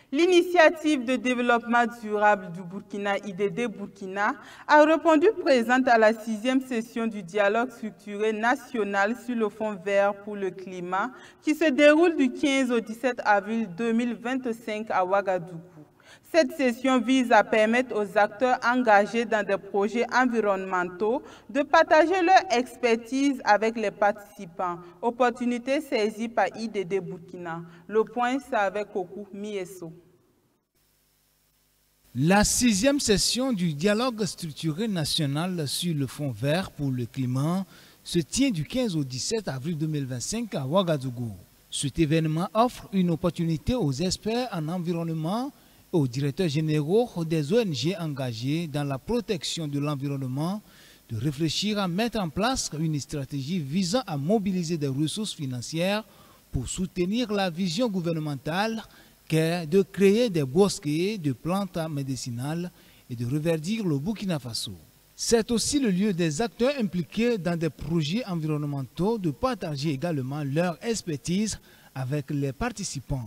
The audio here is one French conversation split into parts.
L'initiative de développement durable du Burkina, IDD Burkina, a répondu présente à la 6e session du dialogue structuré national sur le Fonds vert pour le climat qui se déroule du 15 au 17 avril 2025 à Ouagadougou. Cette session vise à permettre aux acteurs engagés dans des projets environnementaux de partager leur expertise avec les participants. Opportunité saisie par IDD Burkina. Le point, c'est avec Kokou Miesso. La 6e session du dialogue structuré national sur le Fonds vert pour le climat se tient du 15 au 17 avril 2025 à Ouagadougou. Cet événement offre une opportunité aux experts en environnement aux directeurs généraux des ONG engagés dans la protection de l'environnement de réfléchir à mettre en place une stratégie visant à mobiliser des ressources financières pour soutenir la vision gouvernementale qu'est de créer des bosquets de plantes médicinales et de reverdir le Burkina Faso. C'est aussi le lieu des acteurs impliqués dans des projets environnementaux de partager également leur expertise avec les participants.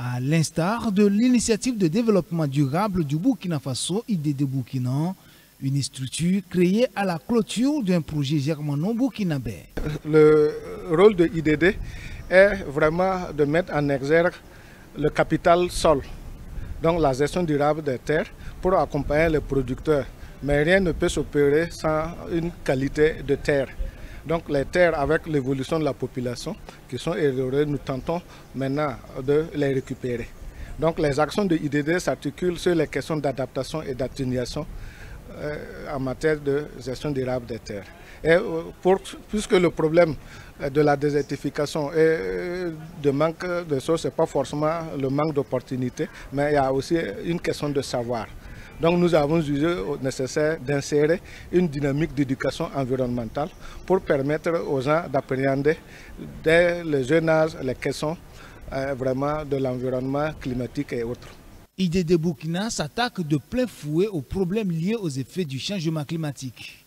À l'instar de l'initiative de développement durable du Burkina Faso, IDD Burkina, une structure créée à la clôture d'un projet germano-burkinabé. Le rôle de IDD est vraiment de mettre en exergue le capital sol, donc la gestion durable des terres, pour accompagner les producteurs. Mais rien ne peut s'opérer sans une qualité de terre. Donc les terres, avec l'évolution de la population qui sont érodées, nous tentons maintenant de les récupérer. Donc les actions de IDD s'articulent sur les questions d'adaptation et d'atténuation en matière de gestion durable des terres. Et puisque le problème de la désertification et de manque de sources, ce n'est pas forcément le manque d'opportunités, mais il y a aussi une question de savoir. Donc nous avons jugé nécessaire d'insérer une dynamique d'éducation environnementale pour permettre aux gens d'appréhender dès le jeune âge les questions vraiment de l'environnement climatique et autres. IDD Burkina s'attaque de plein fouet aux problèmes liés aux effets du changement climatique.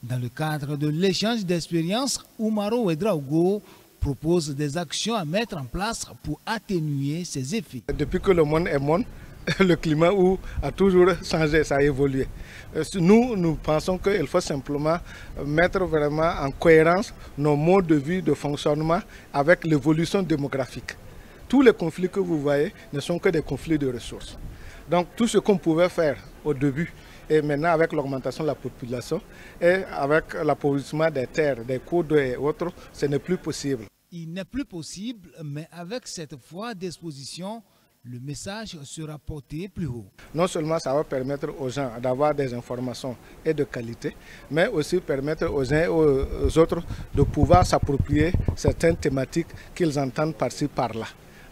Dans le cadre de l'échange d'expériences, Oumaro Ouedraogo propose des actions à mettre en place pour atténuer ces effets. Depuis que le monde est monde, le climat a toujours changé, ça a évolué. Nous pensons qu'il faut simplement mettre vraiment en cohérence nos modes de vie, de fonctionnement avec l'évolution démographique. Tous les conflits que vous voyez ne sont que des conflits de ressources. Donc tout ce qu'on pouvait faire au début, et maintenant avec l'augmentation de la population et avec l'appauvrissement des terres, des cours d'eau et autres, ce n'est plus possible. Il n'est plus possible, mais avec cette fois d'exposition, le message sera porté plus haut. Non seulement ça va permettre aux gens d'avoir des informations et de qualité, mais aussi permettre aux uns et aux autres de pouvoir s'approprier certaines thématiques qu'ils entendent par-ci par-là.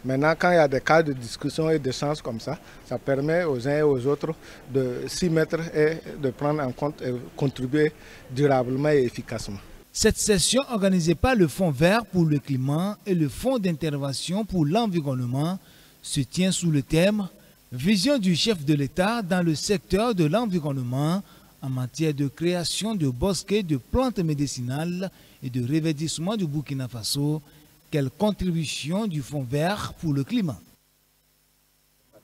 Maintenant, quand il y a des cas de discussion et d'échange comme ça, ça permet aux uns et aux autres de s'y mettre et de prendre en compte et contribuer durablement et efficacement. Cette session organisée par le Fonds vert pour le climat et le Fonds d'intervention pour l'environnement se tient sous le thème « Vision du chef de l'État dans le secteur de l'environnement en matière de création de bosquets de plantes médicinales et de reverdissement du Burkina Faso. Quelle contribution du Fonds vert pour le climat ?»